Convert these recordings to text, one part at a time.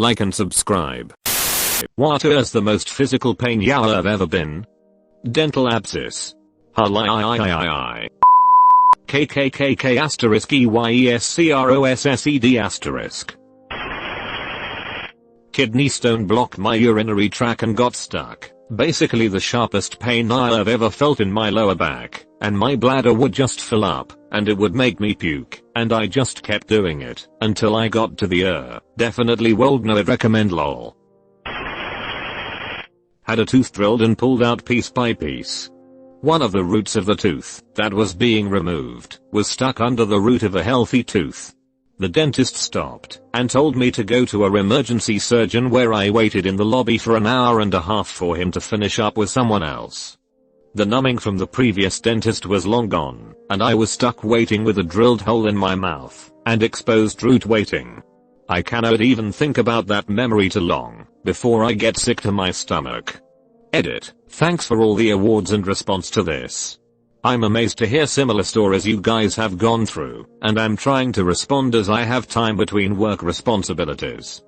like and subscribe. What is the most physical pain I've ever been? Dental abscess. KKKK asterisk EYESCROSSED asterisk. Kidney stone blocked my urinary tract and got stuck. Basically the sharpest pain I've ever felt in my lower back, and my bladder would just fill up, and it would make me puke, and I just kept doing it, until I got to the definitely would not recommend lol. Had a tooth drilled and pulled out piece by piece. One of the roots of the tooth that was being removed was stuck under the root of a healthy tooth. The dentist stopped and told me to go to our emergency surgeon, where I waited in the lobby for an hour and a half for him to finish up with someone else. The numbing from the previous dentist was long gone, and I was stuck waiting with a drilled hole in my mouth and exposed root waiting. I cannot even think about that memory too long before I get sick to my stomach. Edit. Thanks for all the awards and response to this. I'm amazed to hear similar stories you guys have gone through, and I'm trying to respond as I have time between work responsibilities.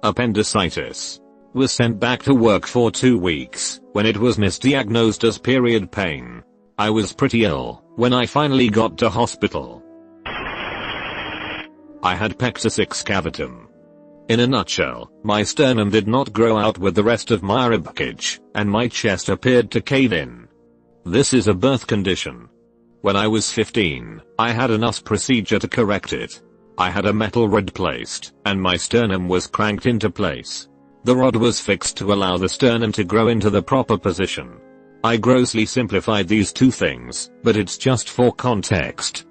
Appendicitis. Was sent back to work for 2 weeks when it was misdiagnosed as period pain. I was pretty ill when I finally got to hospital. I had pectus excavatum. In a nutshell, my sternum did not grow out with the rest of my ribcage, and my chest appeared to cave in. This is a birth condition. When I was 15, I had an US procedure to correct it. I had a metal rod placed, and my sternum was cranked into place. The rod was fixed to allow the sternum to grow into the proper position. I grossly simplified these two things, but it's just for context.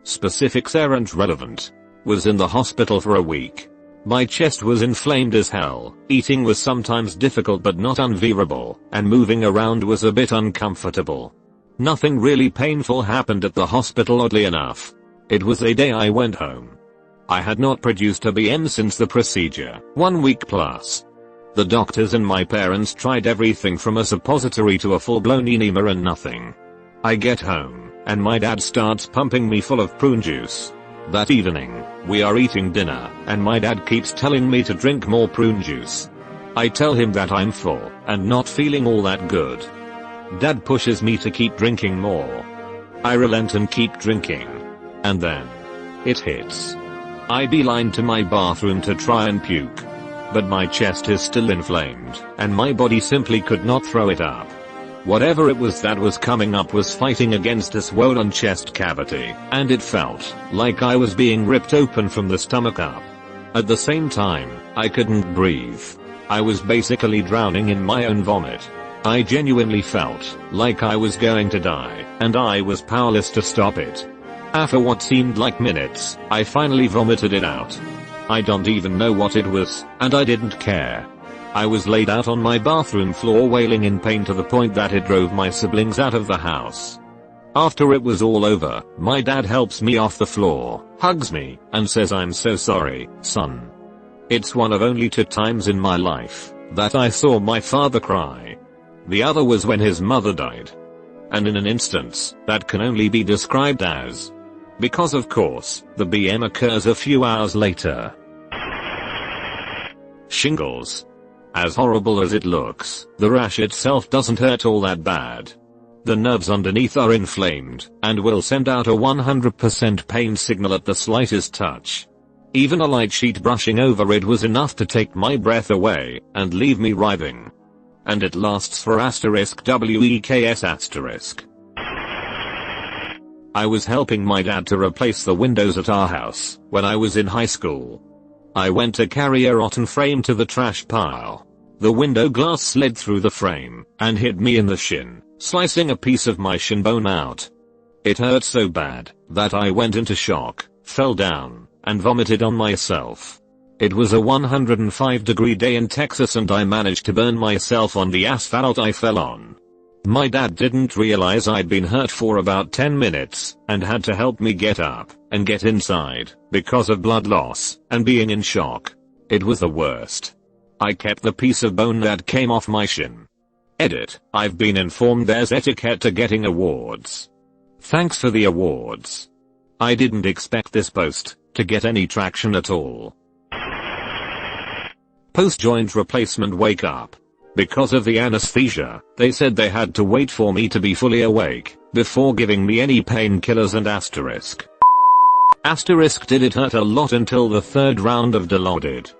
Specifics aren't relevant. Was in the hospital for a week. My chest was inflamed as hell, eating was sometimes difficult but not unbearable, and moving around was a bit uncomfortable. Nothing really painful happened at the hospital, oddly enough. It was a day I went home. I had not produced a BM since the procedure, 1 week plus. The doctors and my parents tried everything from a suppository to a full-blown enema and nothing. I get home, and my dad starts pumping me full of prune juice. That evening, we are eating dinner, and my dad keeps telling me to drink more prune juice. I tell him that I'm full, and not feeling all that good. Dad pushes me to keep drinking more. I relent and keep drinking. And then, it hits. I beeline to my bathroom to try and puke. But my chest is still inflamed, and my body simply could not throw it up. Whatever it was that was coming up was fighting against a swollen chest cavity, and it felt like I was being ripped open from the stomach up. At the same time, I couldn't breathe. I was basically drowning in my own vomit. I genuinely felt like I was going to die, and I was powerless to stop it. After what seemed like minutes, I finally vomited it out. I don't even know what it was, and I didn't care. I was laid out on my bathroom floor wailing in pain to the point that it drove my siblings out of the house. After it was all over, my dad helps me off the floor, hugs me, and says, "I'm so sorry, son." It's one of only 2 times in my life that I saw my father cry. The other was when his mother died. And in an instance that can only be described as, because of course, the BM occurs a few hours later. Shingles. As horrible as it looks, the rash itself doesn't hurt all that bad. The nerves underneath are inflamed, and will send out a 100% pain signal at the slightest touch. Even a light sheet brushing over it was enough to take my breath away, and leave me writhing. And it lasts for *weeks*. I was helping my dad to replace the windows at our house when I was in high school. I went to carry a rotten frame to the trash pile. The window glass slid through the frame and hit me in the shin, slicing a piece of my shin bone out. It hurt so bad that I went into shock, fell down, and vomited on myself. It was a 105-degree day in Texas, and I managed to burn myself on the asphalt I fell on. My dad didn't realize I'd been hurt for about 10 minutes and had to help me get up and get inside because of blood loss and being in shock. It was the worst. I kept the piece of bone that came off my shin. Edit. I've been informed there's etiquette to getting awards. Thanks for the awards. I didn't expect this post to get any traction at all. Post joint replacement wake up. Because of the anesthesia, they said they had to wait for me to be fully awake before giving me any painkillers and asterisk. Asterisk did it hurt a lot until the third round of Dilaudid.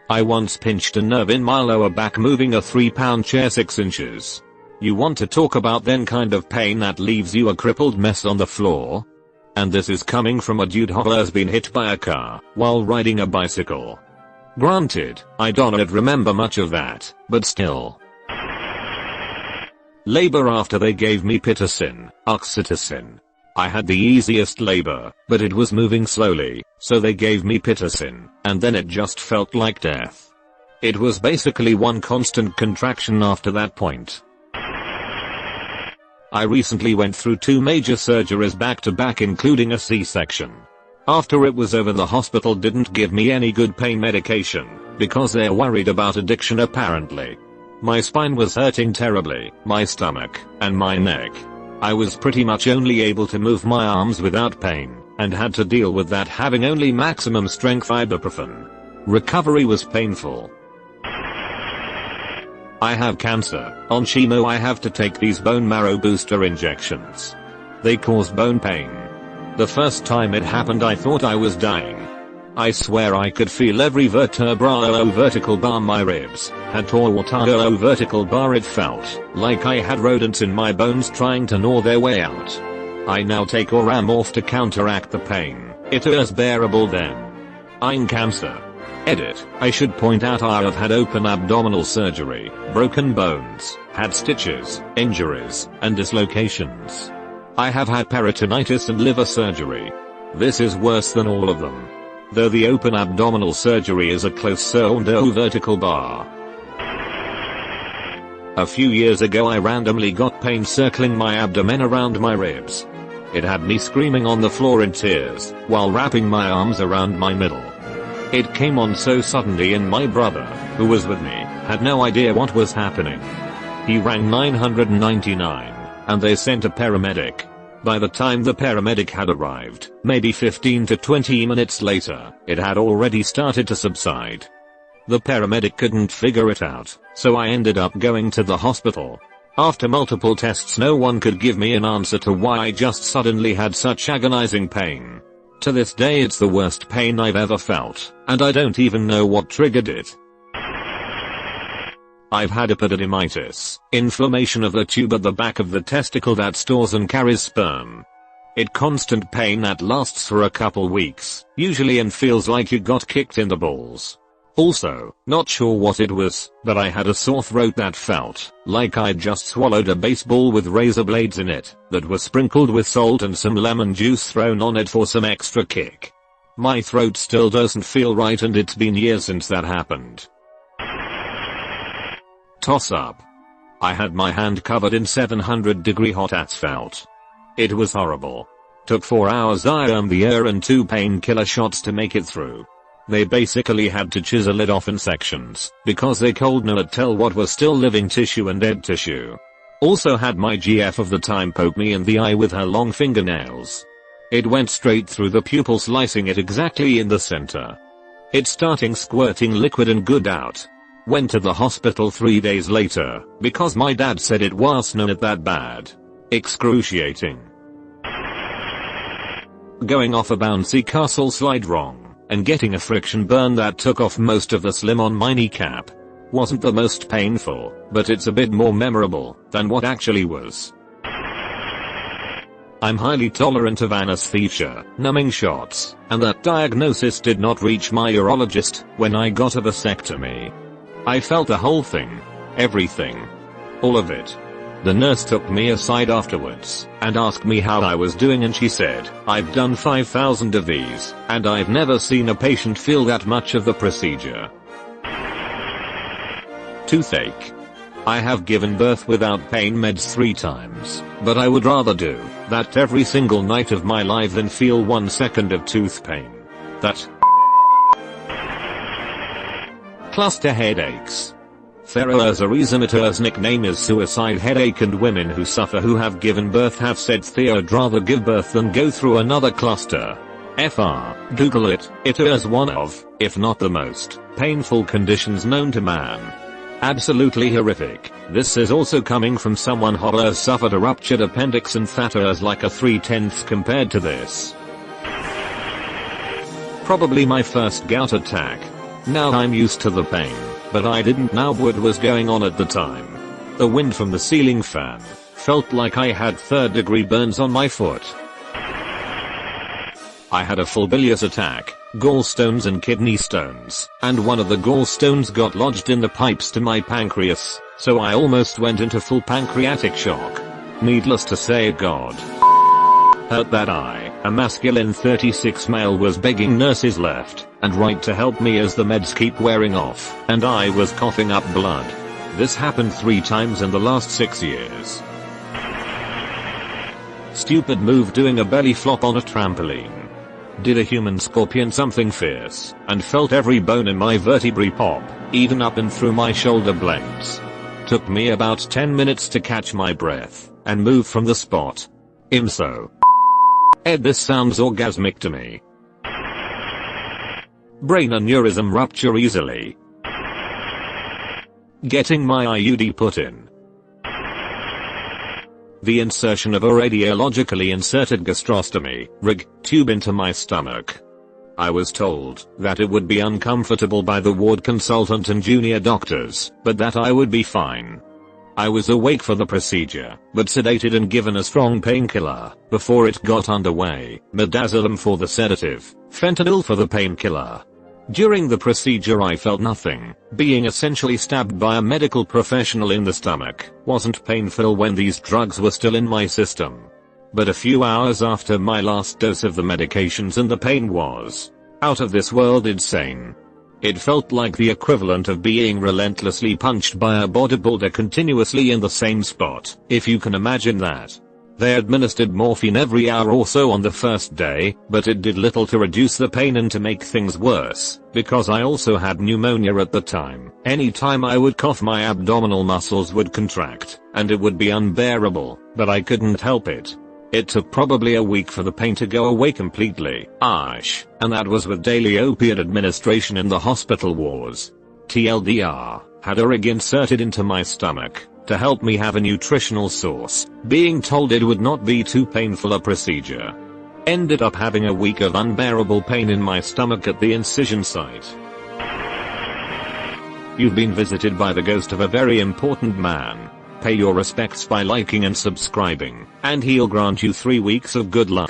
I once pinched a nerve in my lower back moving a 3-pound chair 6 inches. You want to talk about then kind of pain that leaves you a crippled mess on the floor? And this is coming from a dude who has been hit by a car while riding a bicycle. Granted, I don't remember much of that, but still. Labor after they gave me pitocin, oxytocin. I had the easiest labor, but it was moving slowly, so they gave me pitocin, and then it just felt like death. It was basically one constant contraction after that point. I recently went through 2 major surgeries back to back, including a C-section. After it was over, the hospital didn't give me any good pain medication, because they're worried about addiction apparently. My spine was hurting terribly, my stomach, and my neck. I was pretty much only able to move my arms without pain, and had to deal with that having only maximum strength ibuprofen. Recovery was painful. I have cancer. On chemo I have to take these bone marrow booster injections. They cause bone pain. The first time it happened I thought I was dying. I swear I could feel every vertebral bar, my ribs had tore vertical bar. It felt like I had rodents in my bones trying to gnaw their way out. I now take Oramorph to counteract the pain. It is bearable then. I'm cancer. Edit. I should point out I have had open abdominal surgery, broken bones, had stitches, injuries, and dislocations. I have had peritonitis and liver surgery. This is worse than all of them. Though the open abdominal surgery is a close vertical bar. A few years ago I randomly got pain circling my abdomen around my ribs. It had me screaming on the floor in tears, while wrapping my arms around my middle. It came on so suddenly, and my brother, who was with me, had no idea what was happening. He rang 999, and they sent a paramedic. By the time the paramedic had arrived, maybe 15 to 20 minutes later, it had already started to subside. The paramedic couldn't figure it out, so I ended up going to the hospital. After multiple tests, no one could give me an answer to why I just suddenly had such agonizing pain. To this day it's the worst pain I've ever felt, and I don't even know what triggered it. I've had epididymitis, inflammation of the tube at the back of the testicle that stores and carries sperm. It constant pain that lasts for a couple weeks, usually, and feels like you got kicked in the balls. Also, not sure what it was, but I had a sore throat that felt like I'd just swallowed a baseball with razor blades in it, that were sprinkled with salt and some lemon juice thrown on it for some extra kick. My throat still doesn't feel right, and it's been years since that happened. Toss up. I had my hand covered in 700-degree hot asphalt. It was horrible. Took 4 hours the air and 2 painkiller shots to make it through. They basically had to chisel it off in sections, because they could not tell what was still living tissue and dead tissue. Also had my GF of the time poke me in the eye with her long fingernails. It went straight through the pupil, slicing it exactly in the center. It starting squirting liquid and good out. Went to the hospital 3 days later, because my dad said it wasn't that bad. Excruciating. Going off a bouncy castle slide wrong, and getting a friction burn that took off most of the slim on my kneecap. Wasn't the most painful, but it's a bit more memorable than what actually was. I'm highly tolerant of anesthesia, numbing shots, and that diagnosis did not reach my urologist when I got a vasectomy. I felt the whole thing. Everything. All of it. The nurse took me aside afterwards and asked me how I was doing, and she said, "I've done 5,000 of these, and I've never seen a patient feel that much of the procedure." Toothache. I have given birth without pain meds 3 times, but I would rather do that every single night of my life than feel 1 second of tooth pain. That cluster headaches. There's a reason its nickname is suicide headache, and women who have given birth have said they'd rather give birth than go through another cluster. FR, Google it. It is one of, if not the most, painful conditions known to man. Absolutely horrific. This is also coming from someone who has suffered a ruptured appendix and fatter as like a 3/10 compared to this. Probably my first gout attack. Now I'm used to the pain, but I didn't know what was going on at the time. The wind from the ceiling fan felt like I had 3rd-degree burns on my foot. I had a full bilious attack, gallstones and kidney stones, and one of the gallstones got lodged in the pipes to my pancreas, so I almost went into full pancreatic shock. Needless to say, God hurt that I, a masculine 36 male, was begging nurses left and right to help me as the meds keep wearing off, and I was coughing up blood. This happened 3 times in the last 6 years. Stupid move doing a belly flop on a trampoline. Did a human scorpion something fierce, and felt every bone in my vertebrae pop, even up and through my shoulder blades. Took me about 10 minutes to catch my breath, and move from the spot. IMSO. Ed, this sounds orgasmic to me. Brain aneurysm rupture easily. Getting my IUD put in. The insertion of a radiologically inserted gastrostomy rig tube into my stomach. I was told that it would be uncomfortable by the ward consultant and junior doctors, but that I would be fine. I was awake for the procedure, but sedated and given a strong painkiller before it got underway, midazolam for the sedative, fentanyl for the painkiller. During the procedure I felt nothing. Being essentially stabbed by a medical professional in the stomach wasn't painful when these drugs were still in my system. But a few hours after my last dose of the medications and the pain was out of this world insane. It felt like the equivalent of being relentlessly punched by a bodybuilder continuously in the same spot, if you can imagine that. They administered morphine every hour or so on the first day, but it did little to reduce the pain and to make things worse, because I also had pneumonia at the time. Anytime I would cough, my abdominal muscles would contract, and it would be unbearable, but I couldn't help it. It took probably a week for the pain to go away completely. And that was with daily opiate administration in the hospital wards. TLDR, had a rig inserted into my stomach to help me have a nutritional source, being told it would not be too painful a procedure. Ended up having a week of unbearable pain in my stomach at the incision site. You've been visited by the ghost of a very important man. Pay your respects by liking and subscribing, and he'll grant you 3 weeks of good luck.